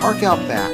Park Out Back.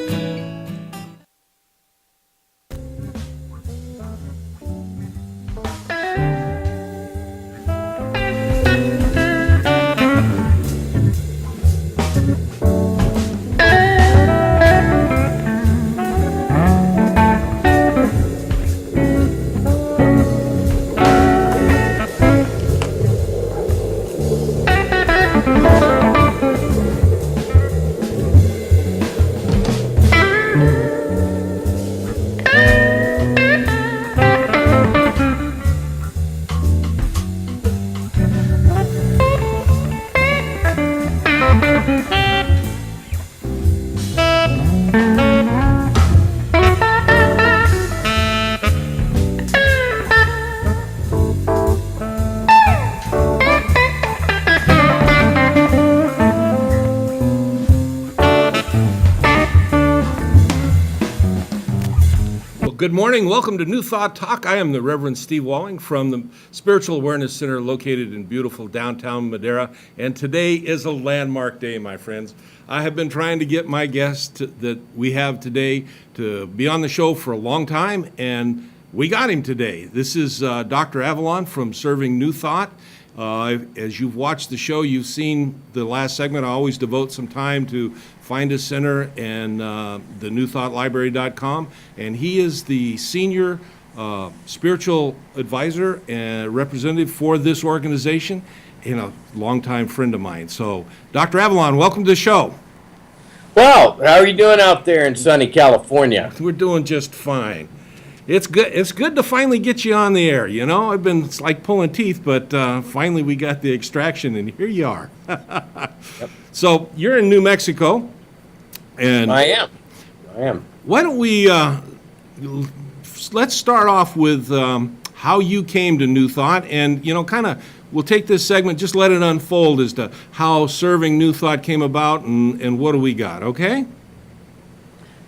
Good morning. Welcome to New Thought Talk. I am the Reverend Steve Walling from the Spiritual Awareness Center located in beautiful downtown Madera. And today is a landmark day, my friends. I have been trying to get my guest that we have today to be on the show for a long time, and we got him today. This is Dr. Avalon from Serving New Thought. As you've watched the show, you've seen the last segment. I always devote some time to Find a Center and the newthoughtlibrary.com. And he is the senior spiritual advisor and representative for this organization and a longtime friend of mine. So, Dr. Avalon, welcome to the show. Well, how are you doing out there in sunny California? We're doing just fine. It's good. It's good to finally get you on the air. You know, it's like pulling teeth, but finally we got the extraction, and here you are. Yep. So you're in New Mexico, and I am. Why don't we let's start off with how you came to New Thought, and kind of we'll take this segment, just let it unfold as to how Serving New Thought came about, and what do we got? Okay.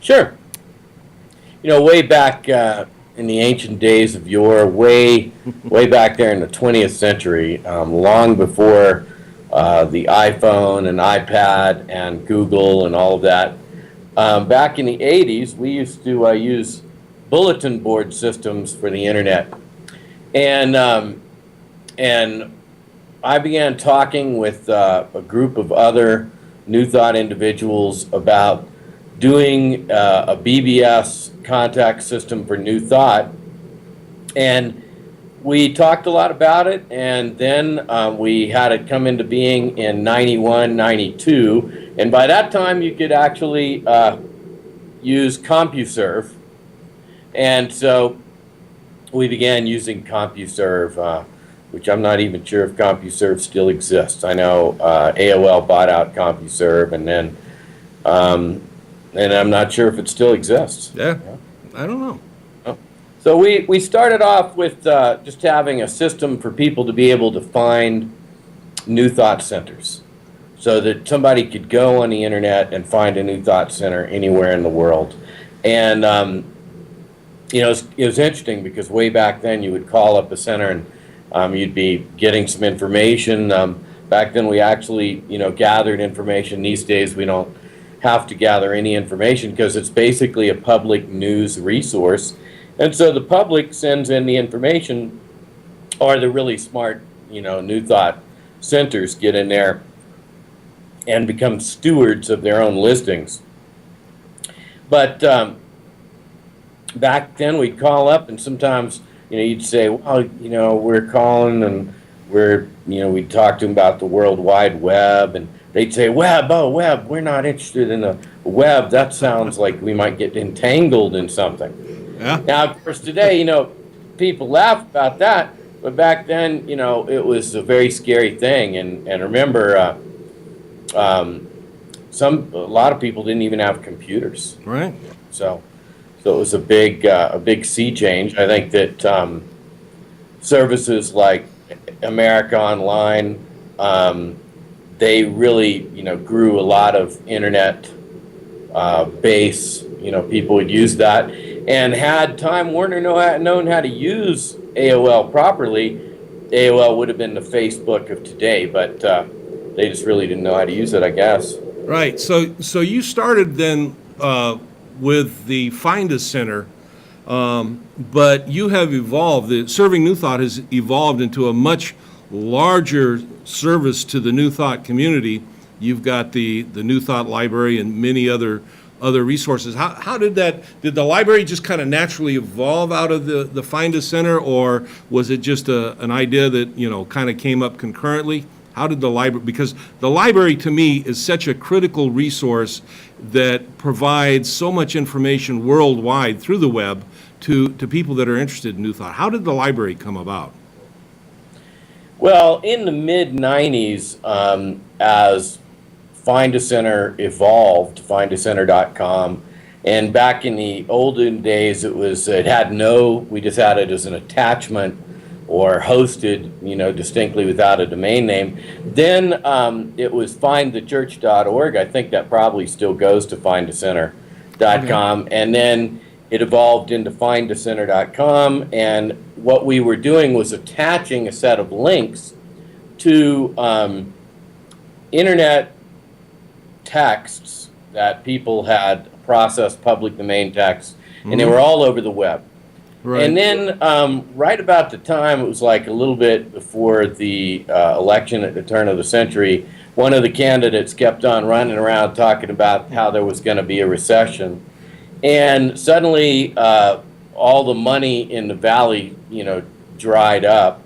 Sure. Way back in the ancient days of yore, way back there in the 20th century, long before the iPhone and iPad and Google and all of that, back in the 80s, we used to use bulletin board systems for the internet. And I began talking with a group of other New Thought individuals about doing a BBS contact system for New Thought, and we talked a lot about it, and then we had it come into being in 91, 92, and by that time you could actually use CompuServe, and so we began using CompuServe, which I'm not even sure if CompuServe still exists. I know AOL bought out CompuServe, and then and I'm not sure if it still exists. Yeah, I don't know. So we started off with just having a system for people to be able to find New Thought centers, so that somebody could go on the internet and find a New Thought center anywhere in the world. And it was interesting because way back then you would call up a center and you'd be getting some information. Back then we actually gathered information. These days we don't have to gather any information because it's basically a public news resource, and so the public sends in the information, or the really smart New Thought centers get in there and become stewards of their own listings. But back then we'd call up, and sometimes you'd say, well, we're calling, and we'd talk to them about the World Wide Web, and they'd say, web, we're not interested in the web. That sounds like we might get entangled in something. Yeah. Now, of course, today, people laugh about that, but back then, it was a very scary thing. And remember, a lot of people didn't even have computers. Right. So it was a big sea change. I think that services like America Online, they really, grew a lot of internet base. People would use that. And had Time Warner known how to use AOL properly, AOL would have been the Facebook of today. But they just really didn't know how to use it, I guess. Right. So you started then with the Find Us Center, but you have evolved. Serving New Thought has evolved into a much larger service to the New Thought community. You've got the New Thought Library and many other resources. How did the library just kind of naturally evolve out of the Find Us Center, or was it just an idea that, kind of came up concurrently? How did the library, because the library to me is such a critical resource that provides so much information worldwide through the web to people that are interested in New Thought. How did the library come about? Well, in the mid-90s, as Find a Center evolved, findacenter.com, and back in the olden days, we just had it as an attachment or hosted, distinctly without a domain name. Then it was findthechurch.org. I think that probably still goes to findacenter.com. Okay. And then it evolved into findacenter.com, and what we were doing was attaching a set of links to internet texts that people had processed, public domain texts, and they were all over the web. Right. And then right about the time, it was like a little bit before the election at the turn of the century, one of the candidates kept on running around talking about how there was going to be a recession. And suddenly all the money in the valley, dried up,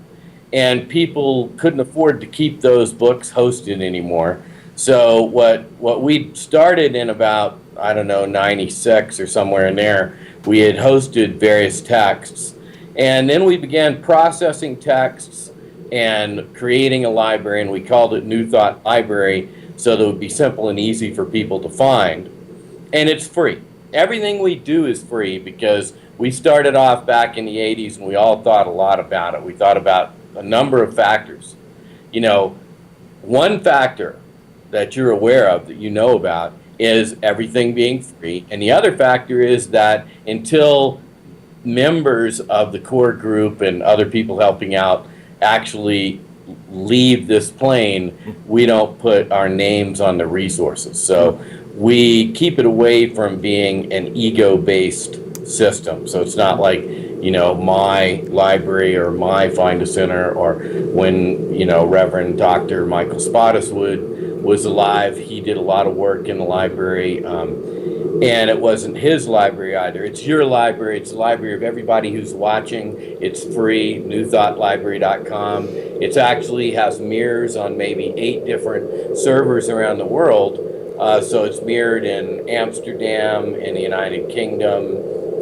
and people couldn't afford to keep those books hosted anymore. So what we started in about, 96 or somewhere in there, we had hosted various texts, and then we began processing texts and creating a library, and we called it New Thought Library, so that it would be simple and easy for people to find. And it's free. Everything we do is free because we started off back in the 80s, and we all thought a lot about it. We thought about a number of factors. One factor that you're aware of, that you know about, is everything being free. And the other factor is that until members of the core group and other people helping out actually leave this plane, we don't put our names on the resources. So we keep it away from being an ego-based system. So it's not like, my library or my Find a Center, or when, Reverend Dr. Michael Spottiswoode was alive, he did a lot of work in the library, and it wasn't his library either. It's your library. It's the library of everybody who's watching. It's free, newthoughtlibrary.com. It actually has mirrors on maybe 8 different servers around the world. So it's mirrored in Amsterdam, in the United Kingdom,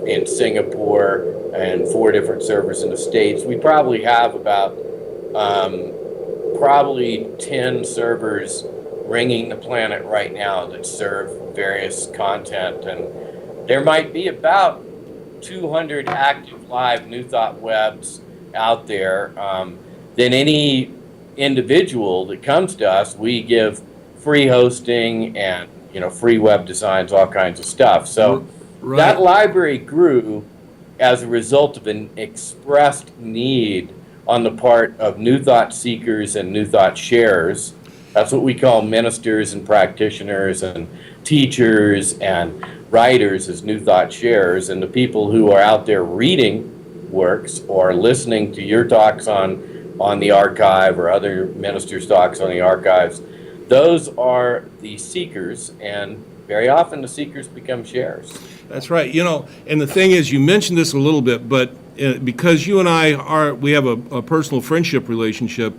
in Singapore, and 4 different servers in the States. We probably have about 10 servers ringing the planet right now that serve various content, and there might be about 200 active live New Thought webs out there. Then any individual that comes to us, we give free hosting and free web designs, all kinds of stuff. So right. That library grew as a result of an expressed need on the part of New Thought seekers and New Thought sharers. That's what we call ministers and practitioners and teachers and writers as New Thought sharers, and the people who are out there reading works or listening to your talks on the archive or other ministers' talks on the archives. Those are the seekers, and very often the seekers become sharers. That's right. And the thing is, you mentioned this a little bit, but because you and we have a personal friendship relationship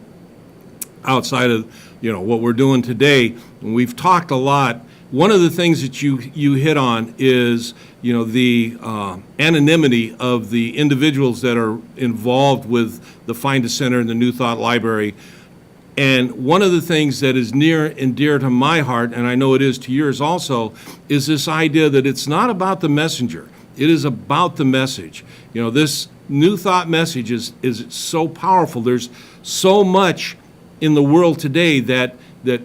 outside of what we're doing today, and we've talked a lot. One of the things that you hit on is the anonymity of the individuals that are involved with the Find a Center and the New Thought Library. And one of the things that is near and dear to my heart, and I know it is to yours also, is this idea that it's not about the messenger. It is about the message. This New Thought message is so powerful. There's so much in the world today that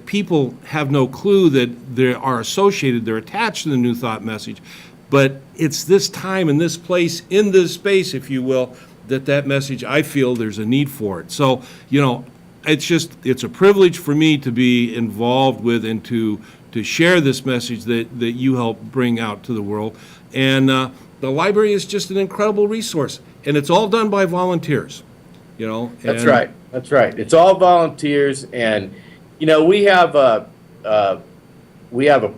people have no clue that they are associated, they're attached to the New Thought message. But it's this time and this place, in this space, if you will, that message, I feel there's a need for it. So, it's a privilege for me to be involved with and to to share this message that you help bring out to the world. And the library is just an incredible resource, and it's all done by volunteers. That's right. That's right. It's all volunteers, and we have a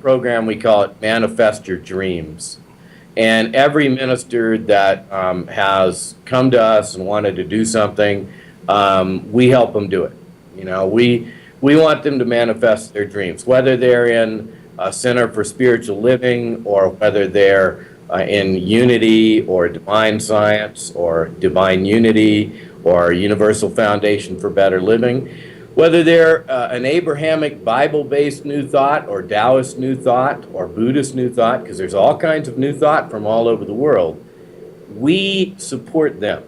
program, we call it Manifest Your Dreams, and every minister that has come to us and wanted to do something, we help them do it. We want them to manifest their dreams, whether they're in a Center for Spiritual Living, or whether they're in Unity or Divine Science or Divine Unity or Universal Foundation for Better Living, whether they're an Abrahamic Bible-based New Thought or Taoist New Thought or Buddhist New Thought, because there's all kinds of New Thought from all over the world. We support them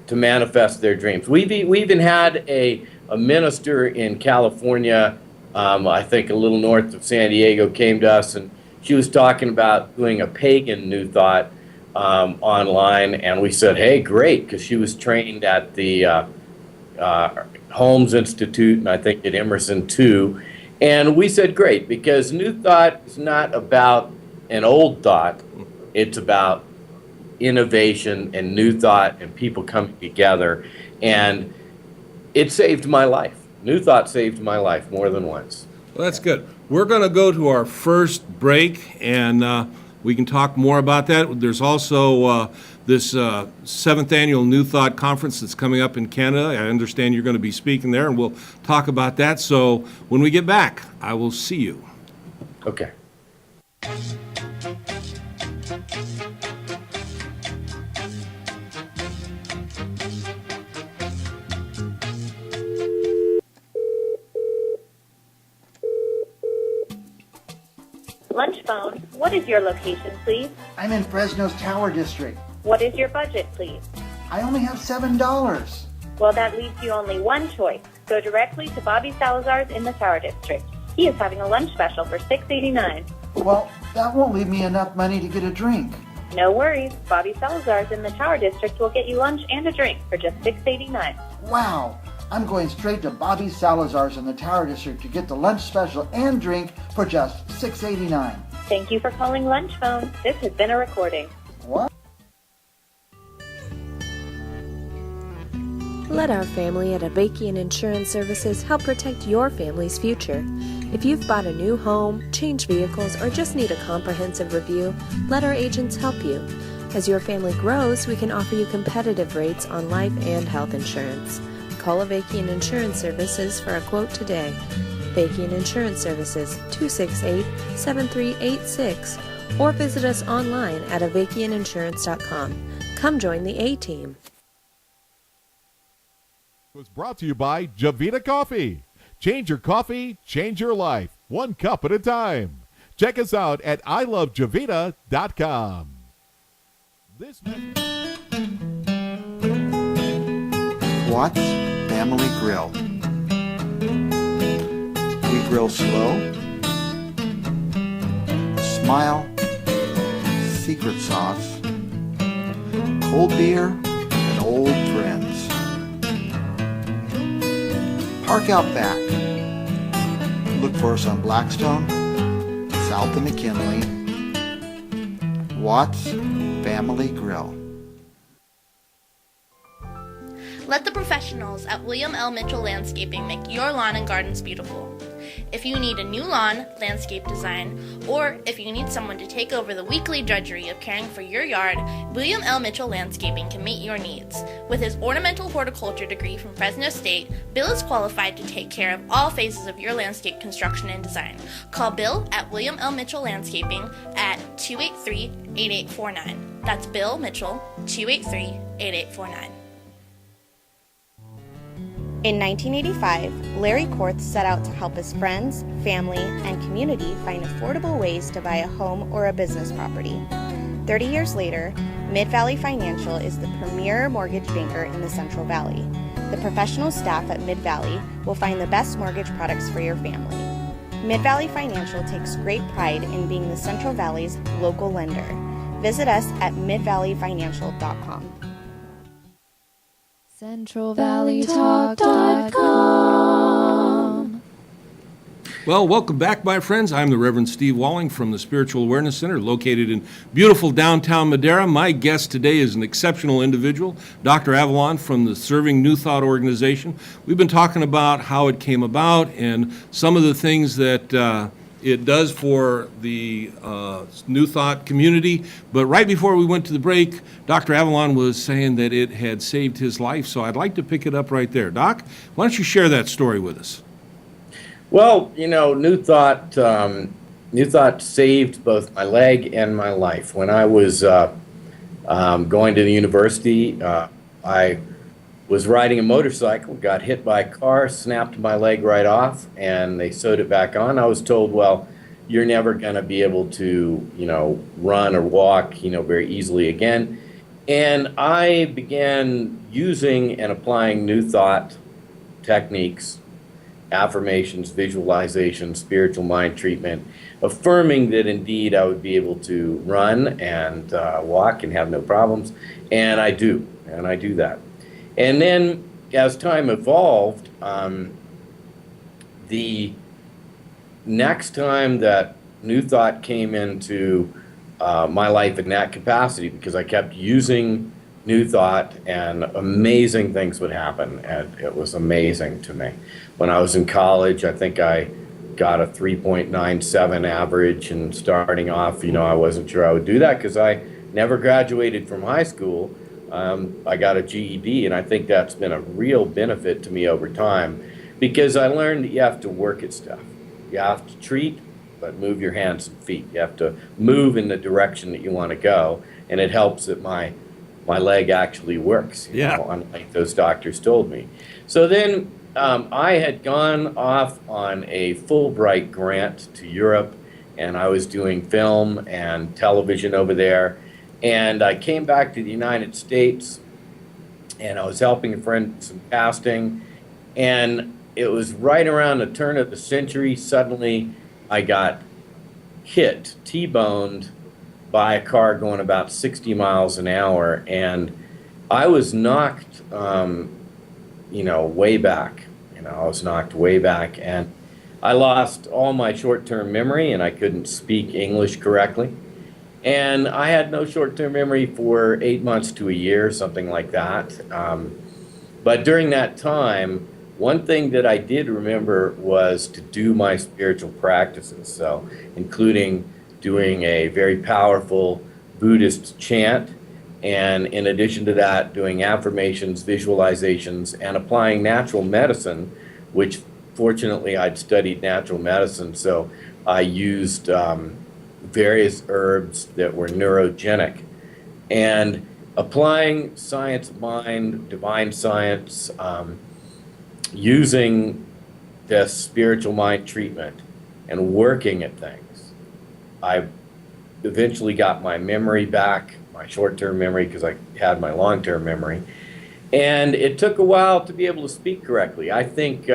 to manifest their dreams. We even had a minister in California, I think a little north of San Diego, came to us, and she was talking about doing a pagan New Thought online, and we said, hey, great, because she was trained at the Holmes Institute, and I think at Emerson too. And we said, great, because New Thought is not about an old thought, it's about innovation and new thought and people coming together. And it saved my life. New Thought saved my life more than once. Well, that's good. We're going to go to our first break, and we can talk more about that. There's also this 7th Annual New Thought Conference that's coming up in Canada. I understand you're going to be speaking there, and we'll talk about that. So when we get back, I will see you. Okay. Lunch phone, what is your location, please? I'm in Fresno's Tower District. What is your budget, please? I only have $7. Well, that leaves you only one choice. Go directly to Bobby Salazar's in the Tower District. He is having a lunch special for $6.89. Well, that won't leave me enough money to get a drink. No worries. Bobby Salazar's in the Tower District will get you lunch and a drink for just $6.89. Wow. I'm going straight to Bobby Salazar's in the Tower District to get the lunch special and drink for just $6.89. Thank you for calling Lunch Phone. This has been a recording. What? Let our family at Avakian Insurance Services help protect your family's future. If you've bought a new home, changed vehicles, or just need a comprehensive review, let our agents help you. As your family grows, we can offer you competitive rates on life and health insurance. Call Avakian Insurance Services for a quote today. Avakian Insurance Services, 268-7386, or visit us online at avakianinsurance.com. Come join the A-Team. It was brought to you by Javita Coffee. Change your coffee, change your life, one cup at a time. Check us out at ilovejavita.com. Watts Family Grill. We grill slow, smile, secret sauce, cold beer, and old friends. Park out back. Look for us on Blackstone, south of McKinley. Watts Family Grill. Let the professionals at William L. Mitchell Landscaping make your lawn and gardens beautiful. If you need a new lawn, landscape design, or if you need someone to take over the weekly drudgery of caring for your yard, William L. Mitchell Landscaping can meet your needs. With his ornamental horticulture degree from Fresno State, Bill is qualified to take care of all phases of your landscape construction and design. Call Bill at William L. Mitchell Landscaping at 283-8849. That's Bill Mitchell, 283-8849. In 1985, Larry Korth set out to help his friends, family, and community find affordable ways to buy a home or a business property. 30 years later, Mid-Valley Financial is the premier mortgage banker in the Central Valley. The professional staff at Mid-Valley will find the best mortgage products for your family. Mid-Valley Financial takes great pride in being the Central Valley's local lender. Visit us at midvalleyfinancial.com. CentralValleyTalk.com. Well, welcome back, my friends. I'm the Reverend Steve Walling from the Spiritual Awareness Center located in beautiful downtown Madera. My guest today is an exceptional individual, Dr. Avalon from the Serving New Thought organization. We've been talking about how it came about and some of the things that it does for the New Thought community. But right before we went to the break, Dr. Avalon was saying that it had saved his life. So I'd like to pick it up right there. Doc, why don't you share that story with us? Well, New Thought saved both my leg and my life. When I was going to the university, I was riding a motorcycle, got hit by a car, snapped my leg right off, and they sewed it back on. I was told, well, you're never going to be able to, run or walk, very easily again. And I began using and applying New Thought techniques, affirmations, visualization, spiritual mind treatment, affirming that indeed I would be able to run and walk and have no problems. And I do that. And then as time evolved, the next time that New Thought came into my life in that capacity, because I kept using New Thought and amazing things would happen, and it was amazing to me. When I was in college, I think I got a 3.97 average, and starting off, I wasn't sure I would do that because I never graduated from high school. I got a GED, and I think that's been a real benefit to me over time because I learned that you have to work at stuff. You have to treat, but move your hands and feet. You have to move in the direction that you want to go, and it helps that my leg actually works, unlike those doctors told me. So then I had gone off on a Fulbright grant to Europe, and I was doing film and television over there. And I came back to the United States, and I was helping a friend with some casting, and it was right around the turn of the century. Suddenly, I got hit, T-boned, by a car going about 60 miles an hour, and I was knocked, way back. I was knocked way back, and I lost all my short-term memory, and I couldn't speak English correctly. And I had no short-term memory for 8 months to a year, something like that. But during that time, one thing that I did remember was to do my spiritual practices, so including doing a very powerful Buddhist chant, and in addition to that, doing affirmations, visualizations, and applying natural medicine, which fortunately I'd studied natural medicine, so I used various herbs that were neurogenic, and applying science of mind, divine science, using this spiritual mind treatment and working at things. I eventually got my memory back, my short-term memory, because I had my long-term memory. And it took a while to be able to speak correctly. I think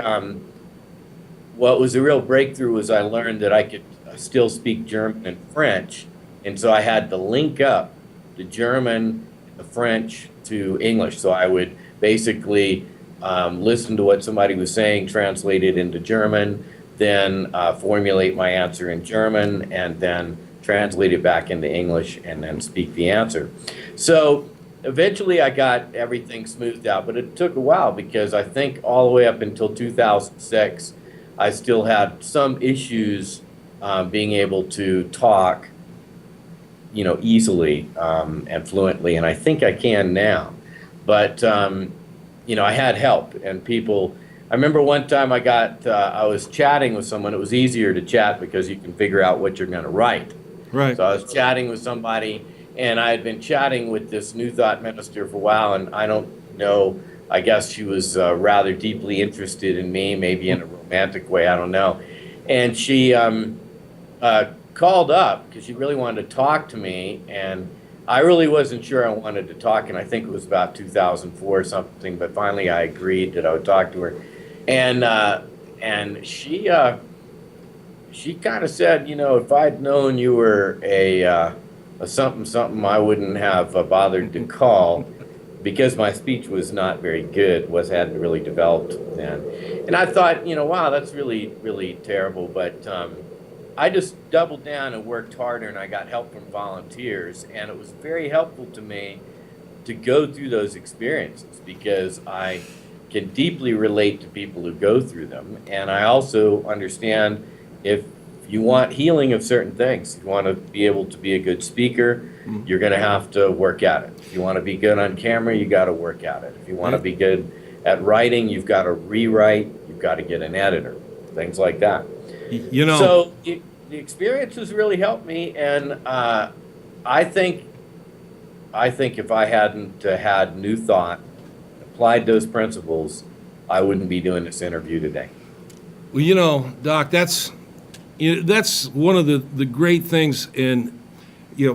what was a real breakthrough was I learned that I could still speak German and French. And so I had to link up the German, the French to English. So I would basically listen to what somebody was saying, translate it into German, then formulate my answer in German, and then translate it back into English, and then speak the answer. So eventually I got everything smoothed out, but it took a while because I think all the way up until 2006, I still had some issues being able to talk, easily and fluently, and I think I can now. But, I had help, and people. I remember one time I was chatting with someone. It was easier to chat because you can figure out what you're going to write. Right. So I was chatting with somebody, and I had been chatting with this New Thought minister for a while, and I don't know, I guess she was rather deeply interested in me, maybe in a romantic way, I don't know. And she called up because she really wanted to talk to me, and I really wasn't sure I wanted to talk, and I think it was about 2004 or something, but finally I agreed that I would talk to her. And she kind of said, if I'd known you were a something, I wouldn't have bothered to call because my speech was not very good, hadn't really developed then. And I thought, wow, that's really, really terrible. But I just doubled down and worked harder, and I got help from volunteers. And it was very helpful to me to go through those experiences because I can deeply relate to people who go through them. And I also understand if you want healing of certain things, you want to be able to be a good speaker, you're going to have to work at it. If you want to be good on camera, you got to work at it. If you want to be good at writing, you've got to rewrite, you've got to get an editor, things like that. So the experiences really helped me, and I think if I hadn't had New Thought, applied those principles, I wouldn't be doing this interview today. Well, Doc, that's one of the great things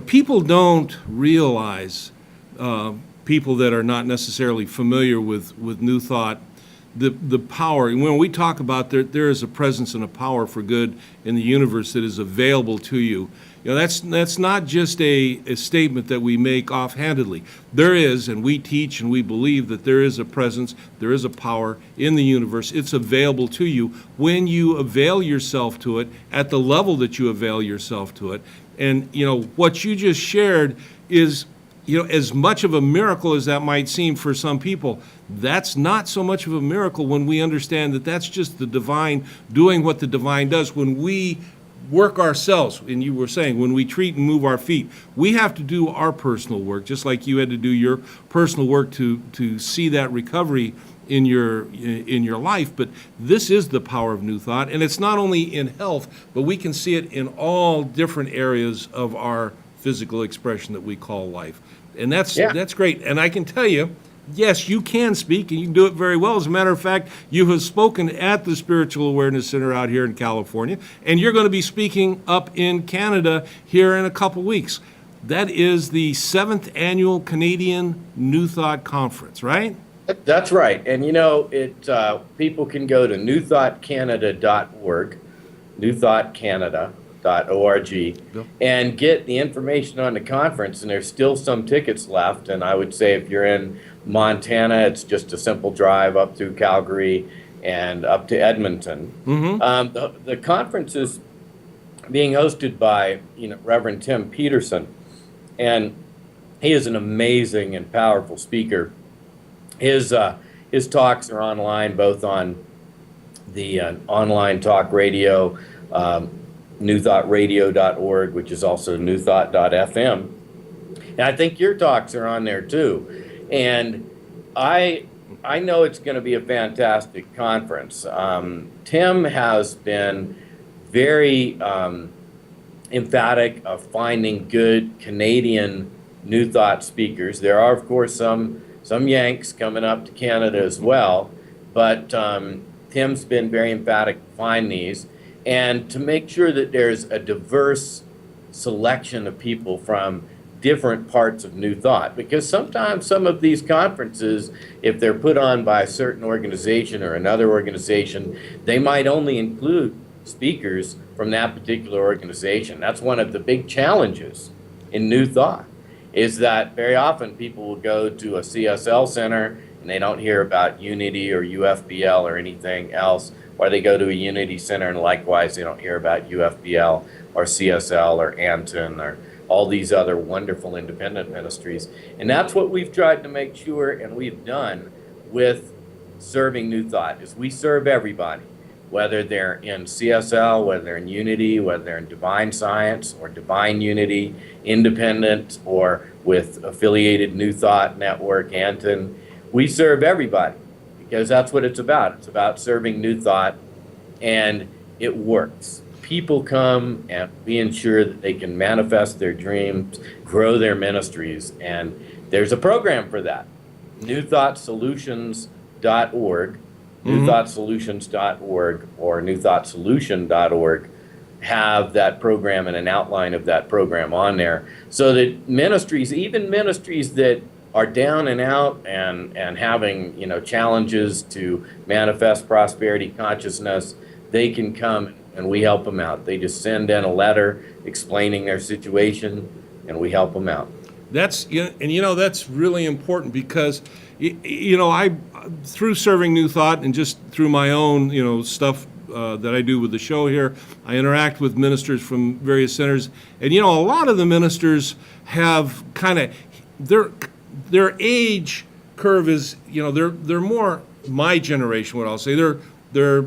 people don't realize, people that are not necessarily familiar with New Thought, the power. And when we talk about there is a presence and a power for good in the universe that is available to you. That's not just a statement that we make offhandedly. There is, and we teach and we believe that there is a presence, there is a power in the universe. It's available to you when you avail yourself to it at the level that you avail yourself to it. And, what you just shared is, as much of a miracle as that might seem for some people, that's not so much of a miracle when we understand that that's just the divine doing what the divine does. When we work ourselves, and you were saying, when we treat and move our feet, we have to do our personal work, just like you had to do your personal work to see that recovery in your life. But this is the power of New Thought, and it's not only in health, but we can see it in all different areas of our physical expression that we call life. And that's great. And I can tell you, yes, you can speak, and you can do it very well. As a matter of fact, you have spoken at the Spiritual Awareness Center out here in California, and you're going to be speaking up in Canada here in a couple weeks. That is the 7th Annual Canadian New Thought Conference, right? That's right. And, people can go to newthoughtcanada.org, newthoughtcanada.org, and get the information on the conference. And there's still some tickets left. And I would say if you're in Montana, it's just a simple drive up through Calgary and up to Edmonton. The conference is being hosted by Reverend Tim Peterson, and he is an amazing and powerful speaker. His talks are online, both on the online talk radio, newthoughtradio.org, which is also newthought.fm. And I think your talks are on there too. And I know it's going to be a fantastic conference. Tim has been very emphatic of finding good Canadian New Thought speakers. There are, of course, some Yanks coming up to Canada as well, but Tim's been very emphatic to find these and to make sure that there's a diverse selection of people from different parts of New Thought, because sometimes some of these conferences, if they're put on by a certain organization or another organization, they might only include speakers from that particular organization. That's one of the big challenges in New Thought, is that very often people will go to a CSL center and they don't hear about Unity or UFBL or anything else, or they go to a Unity center and likewise they don't hear about UFBL or CSL or Anton or all these other wonderful independent ministries. And that's what we've tried to make sure, and we've done with serving New Thought, is we serve everybody, whether they're in CSL, whether they're in Unity, whether they're in Divine Science or Divine Unity, independent, or with affiliated New Thought Network, Anton. We serve everybody because that's what it's about. It's about serving New Thought, and it works. People come and we ensure that they can manifest their dreams, grow their ministries, and there's a program for that. newthoughtsolutions.org, newthoughtsolutions.org or newthoughtsolution.org have that program and an outline of that program on there, so that ministries, even ministries that are down and out and having challenges to manifest prosperity consciousness, they can come and we help them out. They just send in a letter explaining their situation, and we help them out. That's that's really important because I through serving New Thought and just through my own stuff that I do with the show here, I interact with ministers from various centers, and a lot of the ministers have kind of their age curve is they're more my generation. What I'll say they're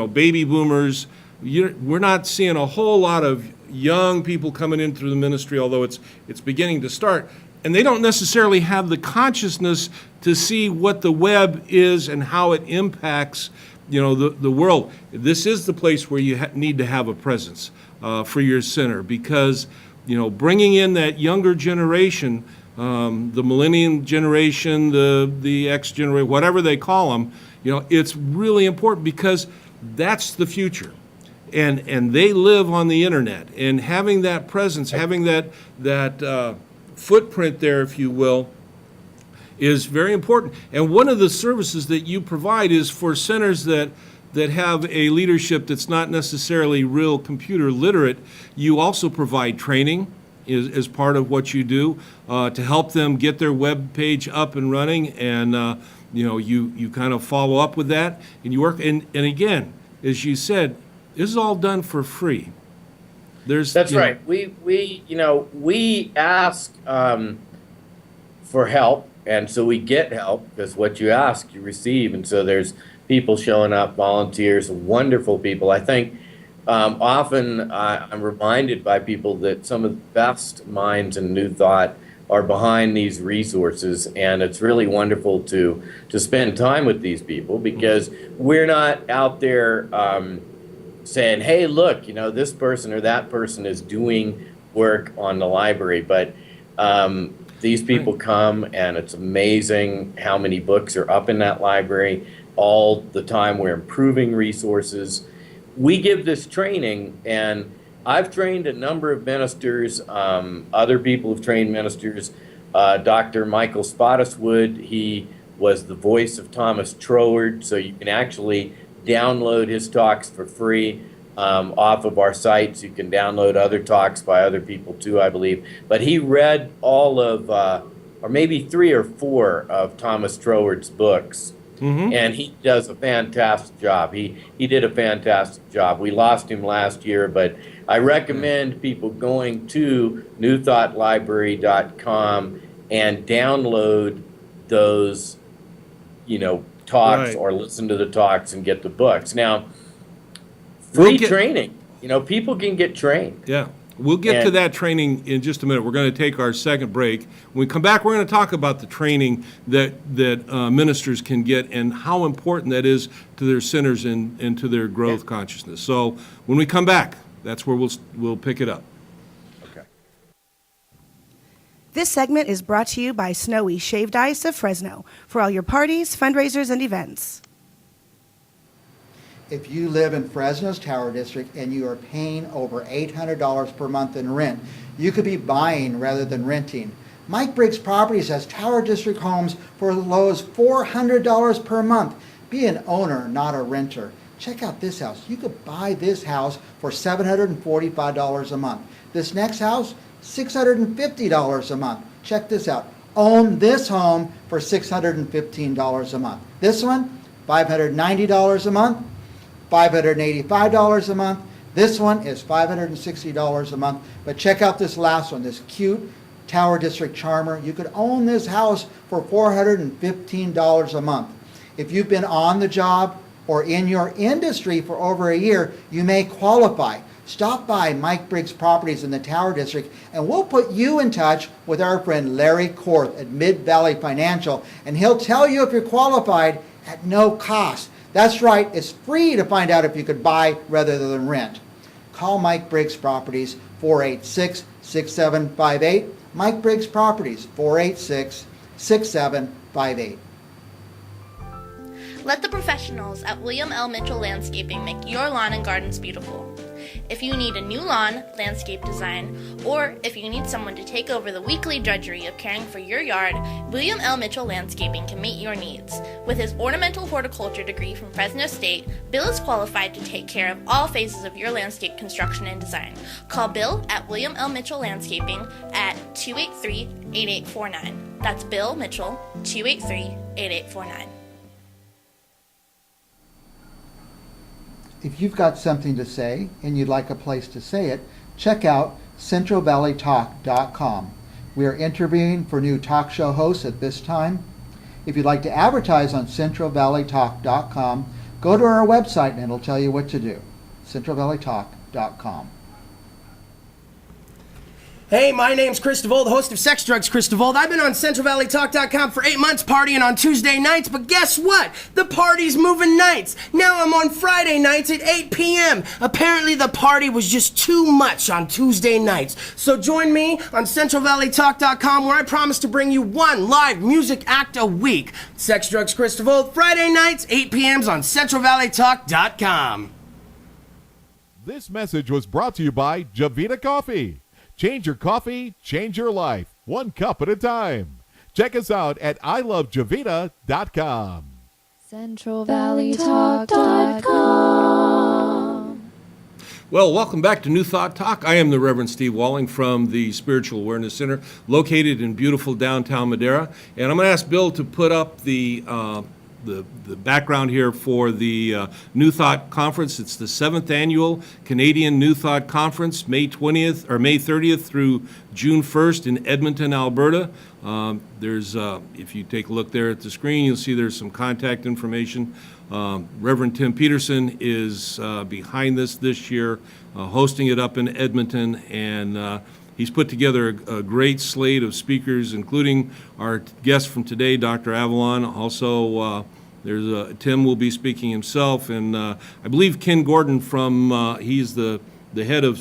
baby boomers. We're not seeing a whole lot of young people coming in through the ministry, although it's beginning to start. And they don't necessarily have the consciousness to see what the web is and how it impacts, the world. This is the place where you need to have a presence for your center because, bringing in that younger generation, the millennium generation, the X generation, whatever they call them, it's really important because that's the future. And they live on the internet, and having that presence, having that footprint there, if you will, is very important. And one of the services that you provide is for centers that have a leadership that's not necessarily real computer literate. You also provide training as part of what you do to help them get their web page up and running, and you kind of follow up with that, and you work. And again, as you said, this is all done for free. That's right. We ask for help, and so we get help because what you ask, you receive, and so there's people showing up, volunteers, wonderful people. I think often I'm reminded by people that some of the best minds in New Thought are behind these resources, and it's really wonderful to spend time with these people because we're not out there saying, hey, look, this person or that person is doing work on the library. But these people come, and it's amazing how many books are up in that library all the time. We're improving resources. We give this training, and I've trained a number of ministers. Other people have trained ministers. Dr. Michael Spottiswoode, he was the voice of Thomas Troward, so you can actually download his talks for free off of our sites. You can download other talks by other people too, I believe. But he read all of, or maybe 3 or 4 of Thomas Troward's books, and he does a fantastic job. He did a fantastic job. We lost him last year, but I recommend people going to newthoughtlibrary.com and download those, talks, or listen to the talks and get the books. Now, free training. People can get trained. Yeah. We'll get to that training in just a minute. We're going to take our second break. When we come back, we're going to talk about the training that ministers can get and how important that is to their centers and to their growth consciousness. So when we come back, that's where we'll pick it up. Okay. This segment is brought to you by Snowy Shaved Ice of Fresno for all your parties, fundraisers, and events. If you live in Fresno's Tower District and you are paying over $800 per month in rent, you could be buying rather than renting. Mike Briggs Properties has Tower District homes for as low as $400 per month. Be an owner, not a renter. Check out this house. You could buy this house for $745 a month. This next house, $650 a month. Check this out. Own this home for $615 a month. This one, $590 a month. $585 a month. This one is $560 a month. But check out this last one, this cute Tower District Charmer. You could own this house for $415 a month. If you've been on the job or in your industry for over a year, you may qualify. Stop by Mike Briggs Properties in the Tower District, and we'll put you in touch with our friend Larry Korth at Mid-Valley Financial, and he'll tell you if you're qualified at no cost. That's right, it's free to find out if you could buy rather than rent. Call Mike Briggs Properties, 486-6758. Mike Briggs Properties, 486-6758. Let the professionals at William L. Mitchell Landscaping make your lawn and gardens beautiful. If you need a new lawn, landscape design, or if you need someone to take over the weekly drudgery of caring for your yard, William L. Mitchell Landscaping can meet your needs. With his ornamental horticulture degree from Fresno State, Bill is qualified to take care of all phases of your landscape construction and design. Call Bill at William L. Mitchell Landscaping at 283-8849. That's Bill Mitchell, 283-8849. If you've got something to say and you'd like a place to say it, check out centralvalleytalk.com. We are interviewing for new talk show hosts at this time. If you'd like to advertise on centralvalleytalk.com, go to our website and it'll tell you what to do. centralvalleytalk.com. Hey, my name's Chris DeVold, the host of Sex Drugs Chris DeVold. I've been on CentralValleyTalk.com for 8 months partying on Tuesday nights, but guess what? The party's moving nights. Now I'm on Friday nights at 8 p.m. Apparently the party was just too much on Tuesday nights. So join me on CentralValleyTalk.com where I promise to bring you one live music act a week. Sex Drugs Chris DeVold, Friday nights, 8 p.m. on CentralValleyTalk.com. This message was brought to you by Javita Coffee. Change your coffee, change your life, one cup at a time. Check us out at ilovejavita.com. CentralValleyTalk.com. Well, welcome back to New Thought Talk. I am the Reverend Steve Walling from the Spiritual Awareness Center, located in beautiful downtown Madera. And I'm going to ask Bill to put up the background here for the New Thought Conference. It's the 7th annual Canadian New Thought Conference, May 20th or May 30th through June 1st in Edmonton, Alberta. There's, if you take a look there at the screen, you'll see there's some contact information. Reverend Tim Peterson is behind this year, hosting it up in Edmonton, and he's put together a great slate of speakers, including our guest from today, Dr. Avalon. Also, Tim will be speaking himself, and I believe Ken Gordon he's the head of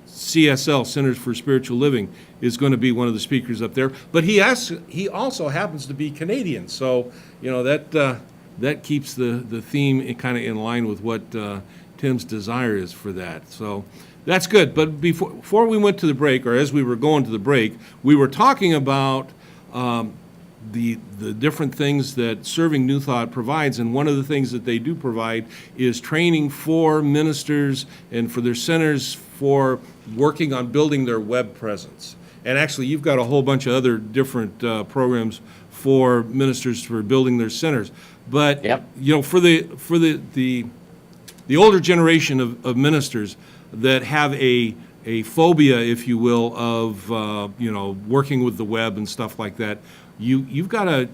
CSL, Centers for Spiritual Living, is going to be one of the speakers up there. But he also happens to be Canadian, so that keeps the theme kind of in line with what Tim's desire is for that. So that's good. But before we went to the break, or as we were going to the break, we were talking about the different things that Serving New Thought provides, and one of the things that they do provide is training for ministers and for their centers for working on building their web presence. And actually, you've got a whole bunch of other different programs for ministers for building their centers. But for the older generation of ministers that have a phobia, if you will, of working with the web and stuff like that, you've got a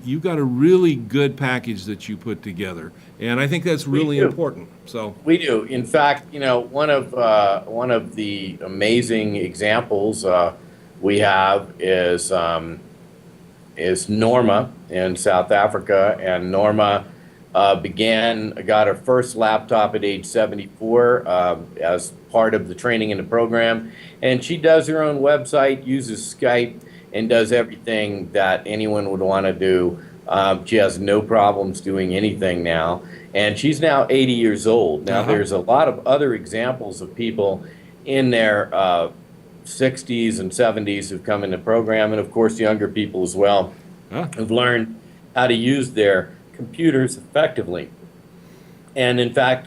really good package that you put together, and I think that's really important. So we do. In fact, one of the amazing examples we have is Norma in South Africa, and Norma got her first laptop at age 74 as part of the training in the program, and she does her own website, uses Skype, and does everything that anyone would want to do. She has no problems doing anything now, and she's now 80 years old. Now, there's a lot of other examples of people in their 60s and 70s who've come in the program, and of course younger people as well, who've learned how to use their computers effectively. And in fact,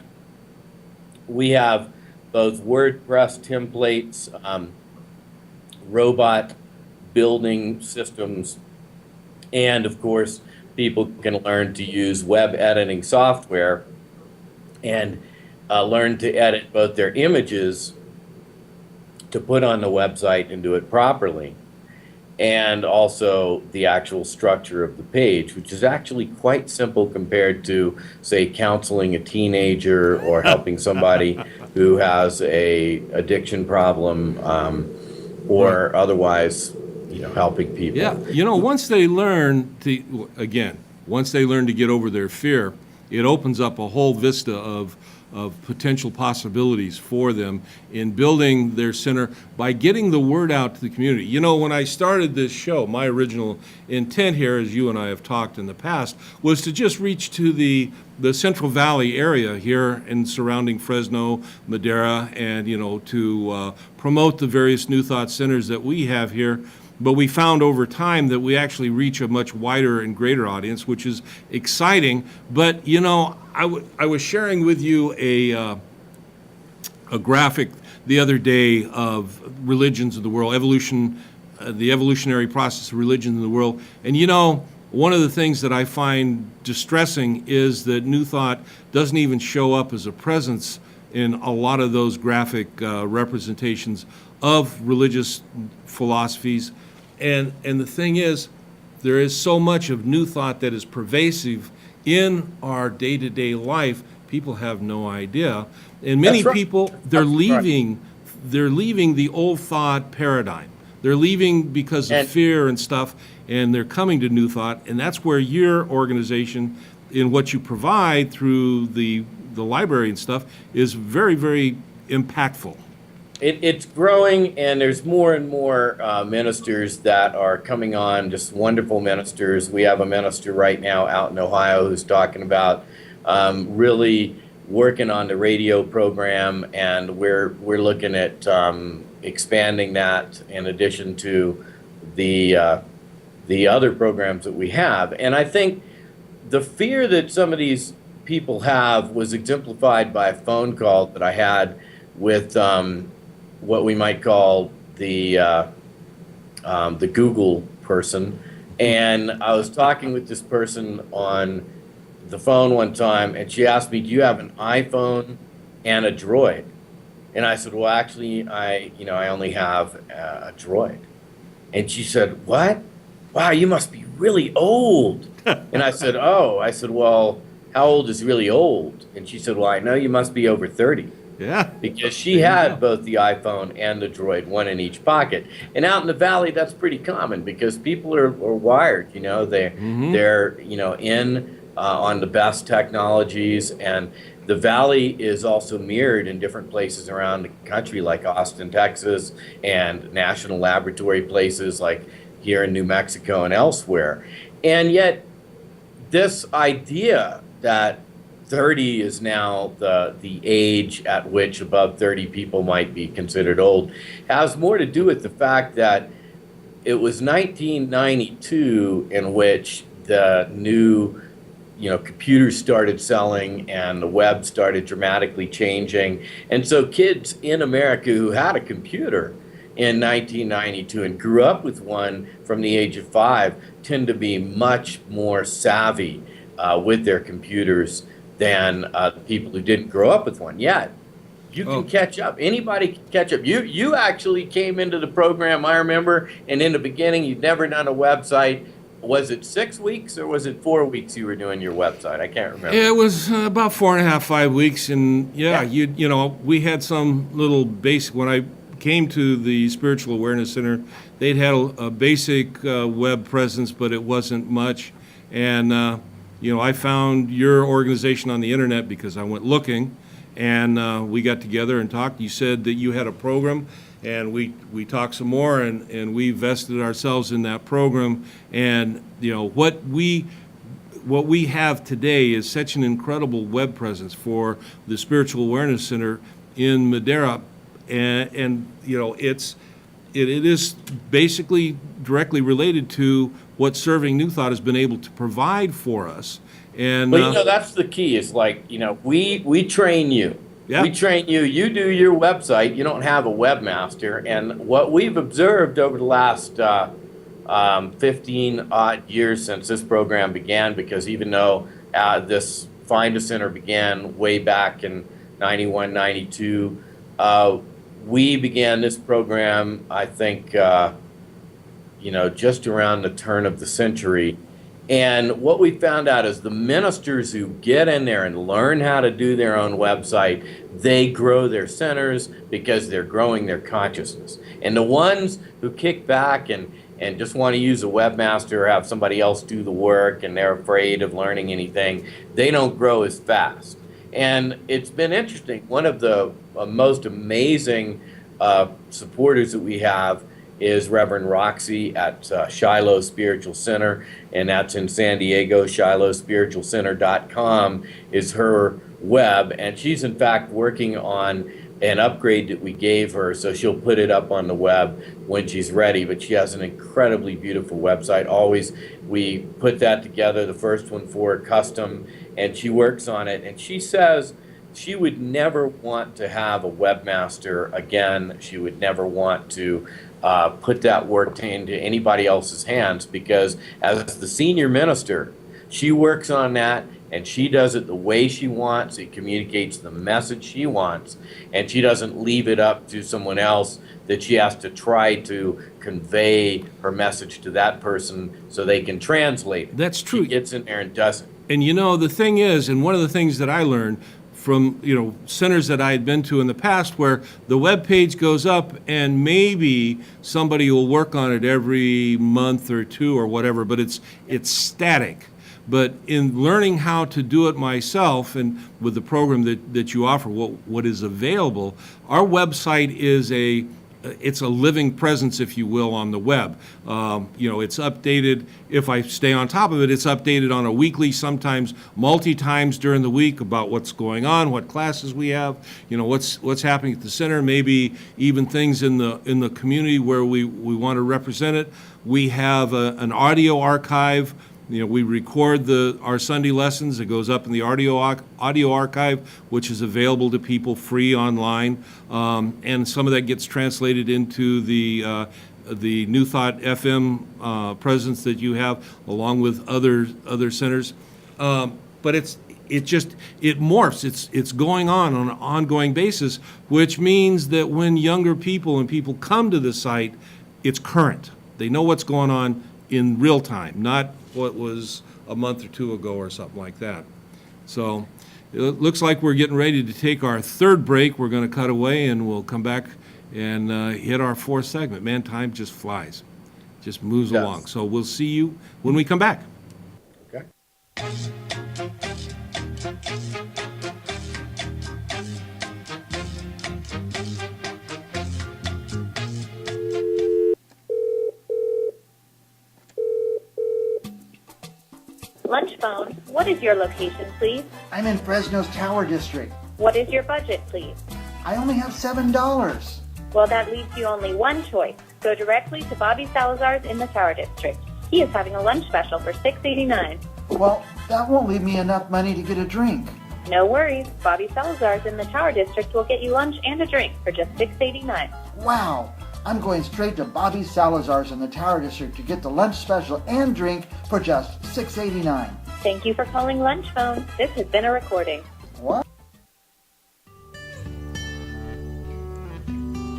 we have both WordPress templates, robot building systems, and of course people can learn to use web editing software and learn to edit both their images to put on the website and do it properly, and also the actual structure of the page, which is actually quite simple compared to, say, counseling a teenager or helping somebody who has a addiction problem, or otherwise, helping people. Yeah, once they learn to get over their fear, it opens up a whole vista of potential possibilities for them in building their center by getting the word out to the community. You know, when I started this show, my original intent here, as you and I have talked in the past, was to just reach to the Central Valley area here and surrounding Fresno, Madera, and, you know, to promote the various New Thought centers that we have here. But we found over time that we actually reach a much wider and greater audience, which is exciting. But, you know, I was sharing with you a graphic the other day of religions of the world, evolution, the evolutionary process of religions in the world. And, you know, one of the things that I find distressing is that New Thought doesn't even show up as a presence in a lot of those graphic representations of religious philosophies. And the thing is, there is so much of New Thought that is pervasive in our day-to-day life, people have no idea. And many people, they're leaving the old thought paradigm. They're leaving because of fear and stuff, and they're coming to New Thought, and that's where your organization, in what you provide through the library and stuff, is very, very impactful. It's growing, and there's more and more ministers that are coming on, just wonderful ministers. We have a minister right now out in Ohio who's talking about really working on the radio program, and we're looking at expanding that in addition to the other programs that we have. And I think the fear that some of these people have was exemplified by a phone call that I had with what we might call the Google person. And I was talking with this person on the phone one time, and she asked me, do you have an iPhone and a Droid? And I said, well, actually, I only have a Droid. And she said, what? Wow, you must be really old. And I said, well, how old is really old? And she said, well, I know you must be over 30. Yeah. Because she had both the iPhone and the Droid, one in each pocket. And out in the valley, that's pretty common because people are wired, you know, they're you know, in on the best technologies. And the valley is also mirrored in different places around the country, like Austin, Texas, and national laboratory places like here in New Mexico and elsewhere. And yet, this idea that 30 is now the age at which above 30 people might be considered old has more to do with the fact that it was 1992 in which the new computers started selling and the web started dramatically changing. And so kids in America who had a computer in 1992 and grew up with one from the age of 5 tend to be much more savvy with their computers than people who didn't grow up with one yet. You can catch up. Anybody can catch up. You actually came into the program, I remember, and in the beginning you'd never done a website. Was it 6 weeks or was it 4 weeks you were doing your website? I can't remember. It was about 4.5, 5 weeks, and you know, we had some little basic. When I came to the Spiritual Awareness Center, they'd had a basic web presence, but it wasn't much. And you know, I found your organization on the internet because I went looking, and we got together and talked. You said that you had a program, and we talked some more, and we vested ourselves in that program. And you know, what we have today is such an incredible web presence for the Spiritual Awareness Center in Madera, and you know, it is basically directly related to what Serving New Thought has been able to provide for us. And well, you know, that's the key. Is like, you know, we train you. Yeah. We train you. You do your website. You don't have a webmaster. And what we've observed over the last 15 odd years since this program began, because even though this Find a Center began way back in 91, 92, we began this program, I think, you know, just around the turn of the century. And what we found out is the ministers who get in there and learn how to do their own website, they grow their centers because they're growing their consciousness. And the ones who kick back and just want to use a webmaster or have somebody else do the work and they're afraid of learning anything, they don't grow as fast. And it's been interesting. One of the most amazing supporters that we have is Reverend Roxy at Shiloh Spiritual Center, and that's in San Diego. ShilohSpiritualCenter.com is her web, and she's in fact working on an upgrade that we gave her, so she'll put it up on the web when she's ready. But she has an incredibly beautiful website. Always, we put that together, the first one for her, custom, and she works on it. And she says she would never want to have a webmaster again. She would never want to put that work into anybody else's hands, because as the senior minister, she works on that, and she does it the way she wants. It communicates the message she wants, and she doesn't leave it up to someone else that she has to try to convey her message to that person so they can translate it. That's true. She gets in there and does it. And the thing is, and one of the things that I learned from centers that I had been to in the past, where the web page goes up and maybe somebody will work on it every month or two or whatever, but it's static. But in learning how to do it myself, and with the program that you offer, what is available, our website is it's a living presence, if you will, on the web. It's updated. If I stay on top of it, it's updated on a weekly, sometimes multi-times during the week, about what's going on, what classes we have, what's happening at the center, maybe even things in the community where we want to represent it. We have an audio archive. We record our Sunday lessons. It goes up in the audio archive, which is available to people free online, and some of that gets translated into the New Thought FM presence that you have, along with other centers. But it morphs. It's going on an ongoing basis, which means that when younger people and people come to the site, it's current. They know what's going on in real time, not what was a month or two ago or something like that. So it looks like we're getting ready to take our third break. We're going to cut away, and we'll come back and hit our fourth segment. Man, time just flies, just moves along. So we'll see you when we come back. Okay. Lunch phone, what is your location, please? I'm in Fresno's Tower District. What is your budget, please? I only have $7. Well, that leaves you only one choice. Go directly to Bobby Salazar's in the Tower District. He is having a lunch special for $6.89. Well, that won't leave me enough money to get a drink. No worries. Bobby Salazar's in the Tower District will get you lunch and a drink for just $6.89. Wow. I'm going straight to Bobby Salazar's in the Tower District to get the lunch special and drink for just $6.89. Thank you for calling Lunch Phone. This has been a recording. What?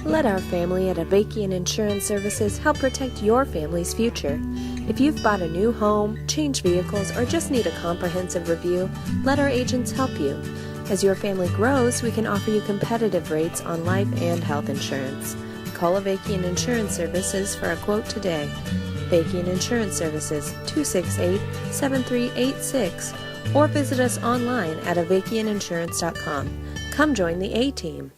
Let our family at Avakian Insurance Services help protect your family's future. If you've bought a new home, changed vehicles, or just need a comprehensive review, let our agents help you. As your family grows, we can offer you competitive rates on life and health insurance. Call Avakian Insurance Services for a quote today. Avakian Insurance Services, 268-7386, or visit us online at avakianinsurance.com. Come join the A-Team.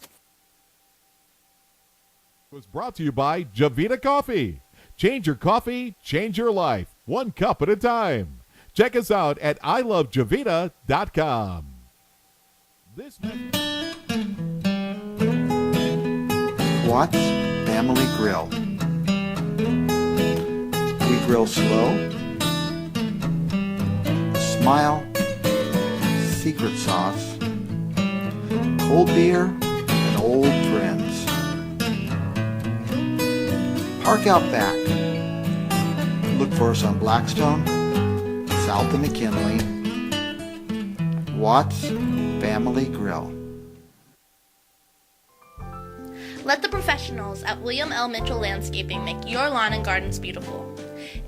Was brought to you by Javita Coffee. Change your coffee, change your life, one cup at a time. Check us out at ilovejavita.com. Watts Family Grill. We grill slow, smile, secret sauce, cold beer, and old friends. Park out back. Look for us on Blackstone, south of McKinley. Watts Family Grill. Let the professionals at William L. Mitchell Landscaping make your lawn and gardens beautiful.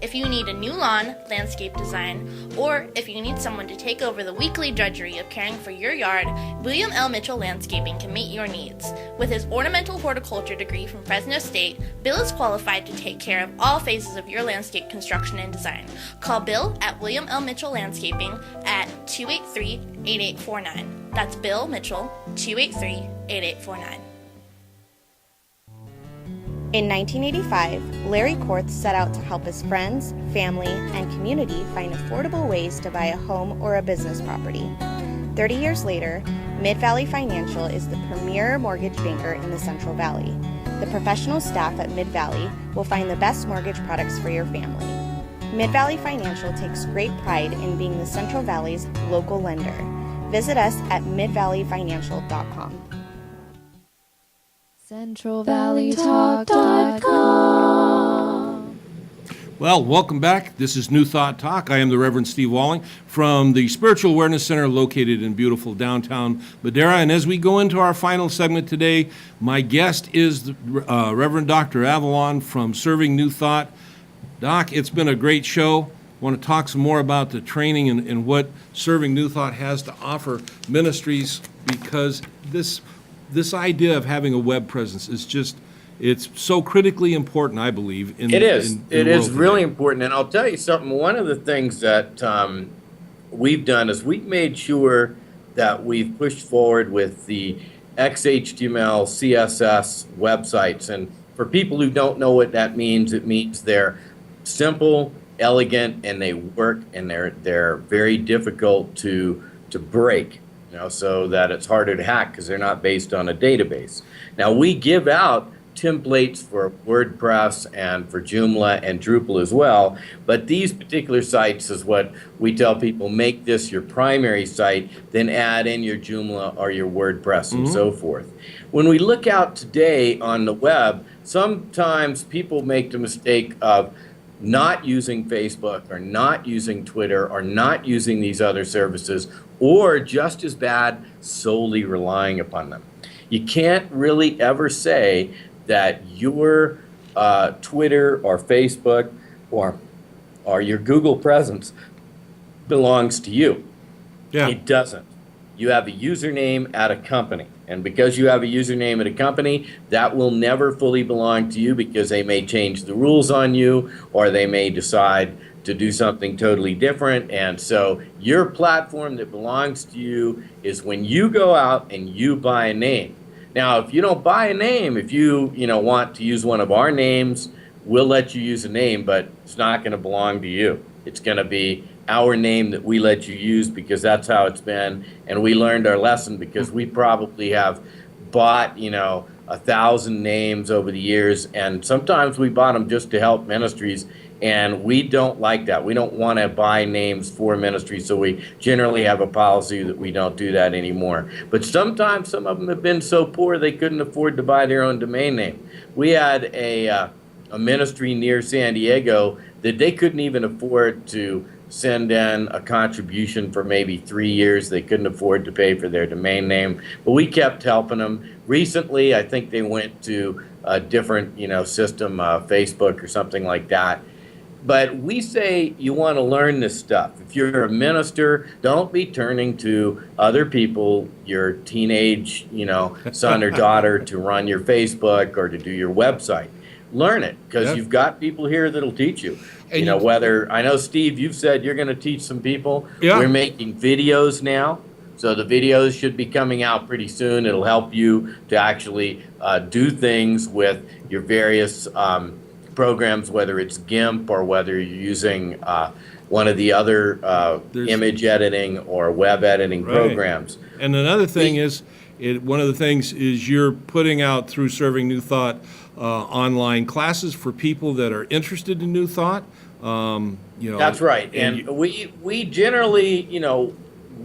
If you need a new lawn, landscape design, or if you need someone to take over the weekly drudgery of caring for your yard, William L. Mitchell Landscaping can meet your needs. With his ornamental horticulture degree from Fresno State, Bill is qualified to take care of all phases of your landscape construction and design. Call Bill at William L. Mitchell Landscaping at 283-8849. That's Bill Mitchell, 283-8849. In 1985, Larry Korth set out to help his friends, family, and community find affordable ways to buy a home or a business property. 30 years later, Mid-Valley Financial is the premier mortgage banker in the Central Valley. The professional staff at Mid-Valley will find the best mortgage products for your family. Mid-Valley Financial takes great pride in being the Central Valley's local lender. Visit us at midvalleyfinancial.com. CentralValleyTalk.com. Well, welcome back. This is New Thought Talk. I am the Reverend Steve Walling from the Spiritual Awareness Center located in beautiful downtown Madera. And as we go into our final segment today, my guest is the, Reverend Dr. Avalon from Serving New Thought. Doc, it's been a great show. I want to talk some more about the training and what Serving New Thought has to offer ministries, because this idea of having a web presence is just, it's so critically important, I believe. It is really important. And I'll tell you something, one of the things that we've done is we've made sure that we've pushed forward with the XHTML, CSS websites. And for people who don't know what that means, it means they're simple, elegant, and they work, and they're very difficult to break. So that it's harder to hack because they're not based on a database. Now, we give out templates for WordPress and for Joomla and Drupal as well, but these particular sites is what we tell people, make this your primary site, then add in your Joomla or your WordPress and so forth. When we look out today on the web, sometimes people make the mistake of not using Facebook or not using Twitter or not using these other services, or just as bad, solely relying upon them. You can't really ever say that your Twitter or Facebook or your Google presence belongs to you. Yeah. It doesn't. You have a username at a company. And because you have a username at a company, that will never fully belong to you, because they may change the rules on you, or they may decide to do something totally different. And so your platform that belongs to you is when you go out and you buy a name. Now, if you don't buy a name, if you want to use one of our names, we'll let you use a name, but it's not going to belong to you. It's going to be our name that we let you use, because that's how it's been. And we learned our lesson, because we probably have bought, 1,000 names over the years. And sometimes we bought them just to help ministries. And we don't like that. We don't want to buy names for ministries. So we generally have a policy that we don't do that anymore. But sometimes some of them have been so poor they couldn't afford to buy their own domain name. We had a ministry near San Diego that they couldn't even afford to send in a contribution for maybe 3 years. They couldn't afford to pay for their domain name, but we kept helping them. Recently, I think they went to a different, system, Facebook or something like that. But we say you want to learn this stuff. If you're a minister, don't be turning to other people, your teenage, son or daughter, to run your Facebook or to do your website. Learn it, because you've got people here that'll teach you. And whether, I know, Steve, you've said you're going to teach some people. Yeah. We're making videos now, so the videos should be coming out pretty soon. It'll help you to actually do things with your various programs, whether it's GIMP or whether you're using one of the other image editing or web editing programs. And another thing is, one of the things is you're putting out, through Serving New Thought, online classes for people that are interested in New Thought. That's right. And we generally,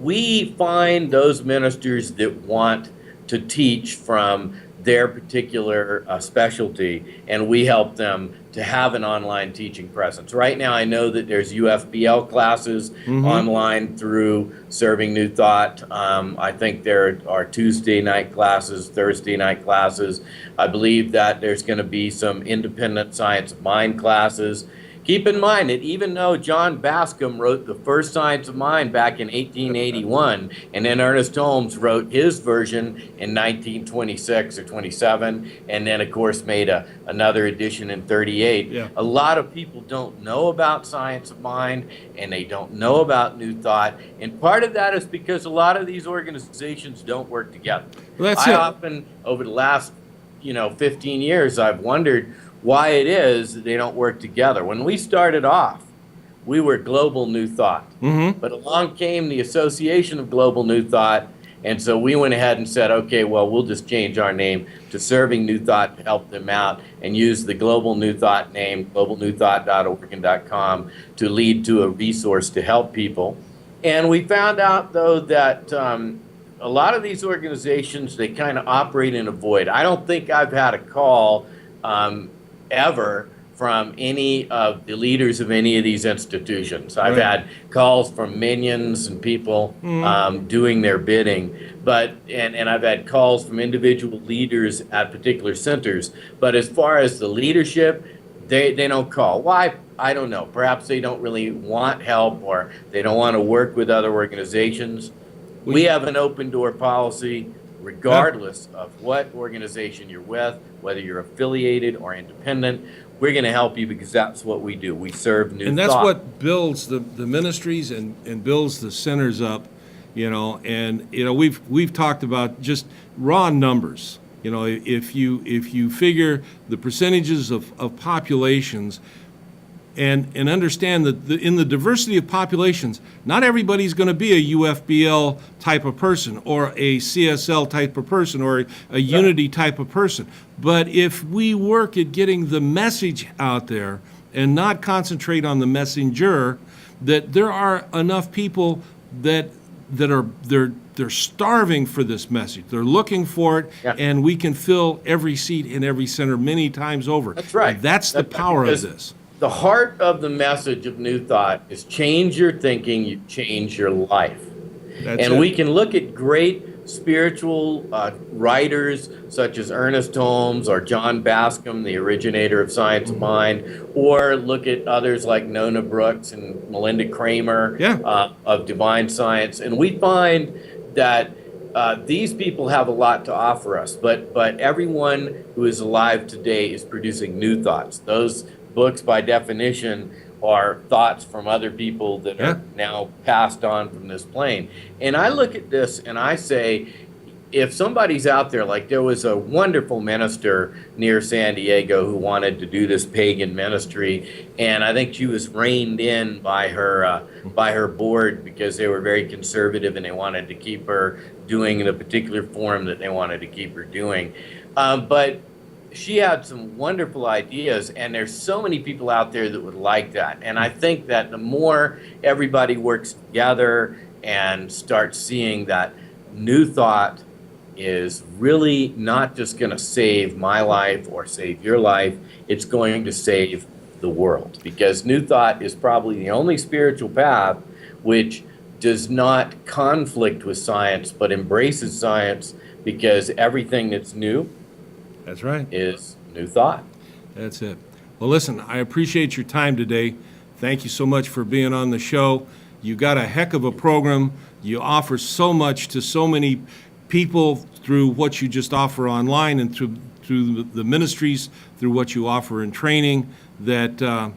we find those ministers that want to teach from their particular specialty, and we help them to have an online teaching presence. Right now, I know that there's UFBL classes online through Serving New Thought. I think there are Tuesday night classes, Thursday night classes. I believe that there's going to be some independent science of mind classes. Keep in mind that even though John Bascom wrote the first Science of Mind back in 1881, and then Ernest Holmes wrote his version in 1926 or 27, and then, of course, made another edition in 38, Yeah. a lot of people don't know about Science of Mind, and they don't know about New Thought, and part of that is because a lot of these organizations don't work together. Well, that's I it. often, over the last 15 years, I've wondered why it is that they don't work together. When we started off, we were Global New Thought. Mm-hmm. But along came the Association of Global New Thought, and so we went ahead and said, okay, well, we'll just change our name to Serving New Thought to help them out, and use the Global New Thought name, globalnewthought.org.com, to lead to a resource to help people. And we found out, though, that a lot of these organizations, they kind of operate in a void. I don't think I've had a call ever from any of the leaders of any of these institutions. I've had calls from minions and people doing their bidding, and I've had calls from individual leaders at particular centers. But as far as the leadership, they don't call. Why? I don't know. Perhaps they don't really want help, or they don't want to work with other organizations. We have an open door policy regardless of what organization you're with, whether you're affiliated or independent. We're going to help you because that's what we do. We serve New Thought. And that's what builds the ministries and builds the centers up, and we've talked about just raw numbers. If you figure the percentages of populations and understand that in the diversity of populations, not everybody's going to be a UFBL type of person or a CSL type of person or a Unity type of person. But if we work at getting the message out there and not concentrate on the messenger, that there are enough people that they're starving for this message. They're looking for it, and we can fill every seat in every center many times over. That's right. And that's the power of this. The heart of the message of New Thought is change your thinking, you change your life. We can look at great spiritual writers such as Ernest Holmes or John Bascom, the originator of Science of Mind, or look at others like Nona Brooks and Melinda Kramer of Divine Science, and we find that these people have a lot to offer us, but everyone who is alive today is producing new thoughts. Those books, by definition, are thoughts from other people that are now passed on from this plane. And I look at this and I say, if somebody's out there, like there was a wonderful minister near San Diego who wanted to do this pagan ministry, and I think she was reined in by her board because they were very conservative and they wanted to keep her doing the particular form that they wanted to keep her doing. But she had some wonderful ideas, and there's so many people out there that would like that. And I think that the more everybody works together and starts seeing that New Thought is really not just going to save my life or save your life, it's going to save the world. Because New Thought is probably the only spiritual path which does not conflict with science, but embraces science, because everything that's new is New Thought. That's it. Well, listen, I appreciate your time today. Thank you so much for being on the show. You got a heck of a program. You offer so much to so many people through what you just offer online and through the ministries, through what you offer in training, that I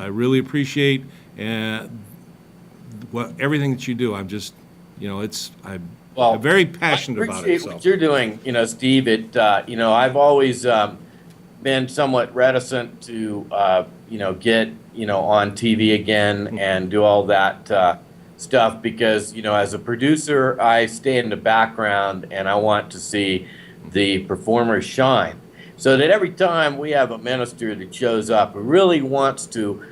really appreciate everything that you do. I'm just, I'm very passionate about it. I appreciate what you're doing, Steve. I've always been somewhat reticent to, get, on TV again and do all that stuff because, as a producer, I stay in the background and I want to see the performers shine. So that every time we have a minister that shows up who really wants to,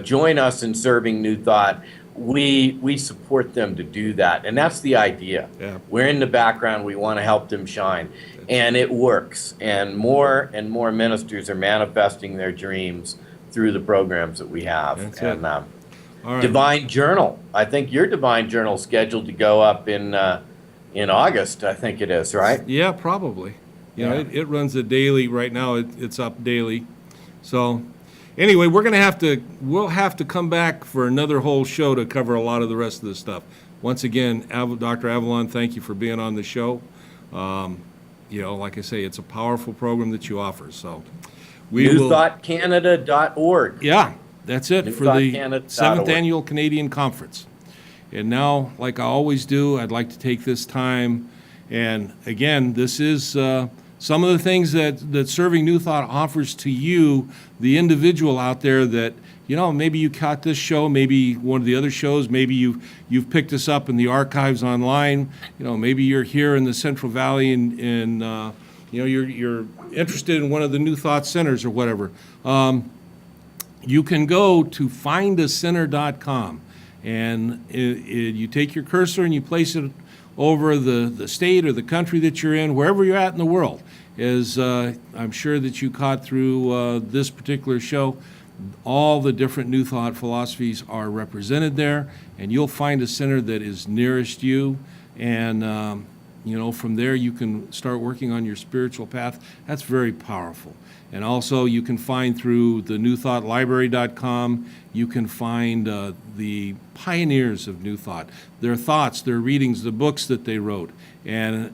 join us in serving New Thought, we support them to do that, and that's the idea. We're in the background. We want to help them shine, and it works. And more ministers are manifesting their dreams through the programs that we have. All right. Divine Journal. I think your Divine Journal is scheduled to go up in August. I think it is, right? Yeah, probably. It runs a daily right now. It's up daily, so. anyway, we'll have to come back for another whole show to cover a lot of the rest of this stuff. Once again, Dr. Avalon, thank you for being on the show. Like I say, it's a powerful program that you offer. So NewThoughtCanada.org. Yeah, that's it for the NewThoughtCanada.org. 7th Annual Canadian Conference. And now, like I always do, I'd like to take this time, and again, this is some of the things that Serving New Thought offers to you, the individual out there that, maybe you caught this show, maybe one of the other shows, maybe you've picked us up in the archives online, maybe you're here in the Central Valley and you're interested in one of the New Thought centers or whatever. You can go to findacenter.com. And you take your cursor and you place it over the state or the country that you're in, wherever you're at in the world. As I'm sure that you caught through this particular show, all the different New Thought philosophies are represented there, and you'll find a center that is nearest you. And from there you can start working on your spiritual path. That's very powerful. And also you can find through the newthoughtlibrary.com, you can find the pioneers of New Thought, their thoughts, their readings, the books that they wrote. And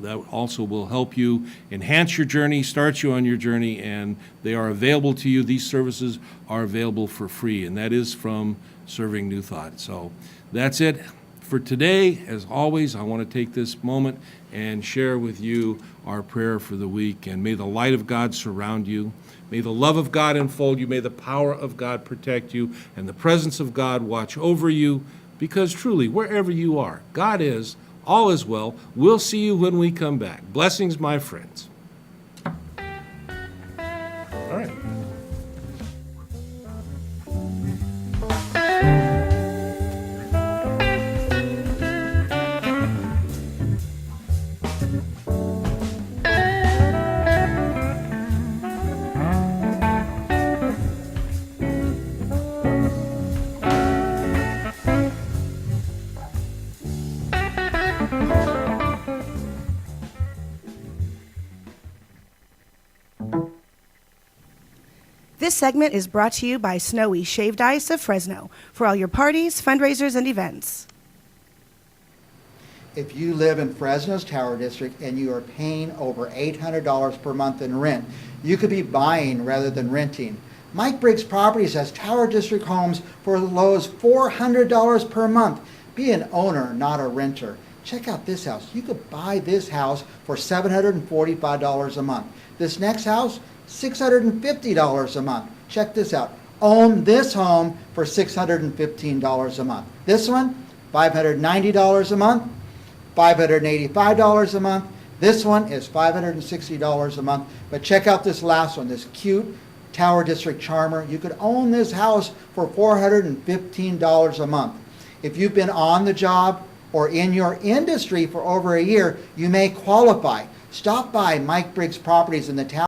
that also will help you enhance your journey, start you on your journey, and they are available to you. These services are available for free, and that is from Serving New Thought. So that's it for today. As always, I want to take this moment and share with you our prayer for the week. And may the light of God surround you. May the love of God enfold you. May the power of God protect you. And the presence of God watch over you. Because truly, wherever you are, God is. All is well. We'll see you when we come back. Blessings, my friends. All right. This segment is brought to you by Snowy Shaved Ice of Fresno for all your parties, fundraisers, and events. If you live in Fresno's Tower District and you are paying over $800 per month in rent, you could be buying rather than renting. Mike Briggs Properties has Tower District homes for as low as $400 per month. Be an owner, not a renter. Check out this house. You could buy this house for $745 a month. This next house, $650 a month. Check this out. Own this home for $615 a month. This one, $590 a month, $585 a month. This one is $560 a month. But check out this last one, this cute Tower District Charmer. You could own this house for $415 a month. If you've been on the job or in your industry for over a year, you may qualify. Stop by Mike Briggs Properties in the town.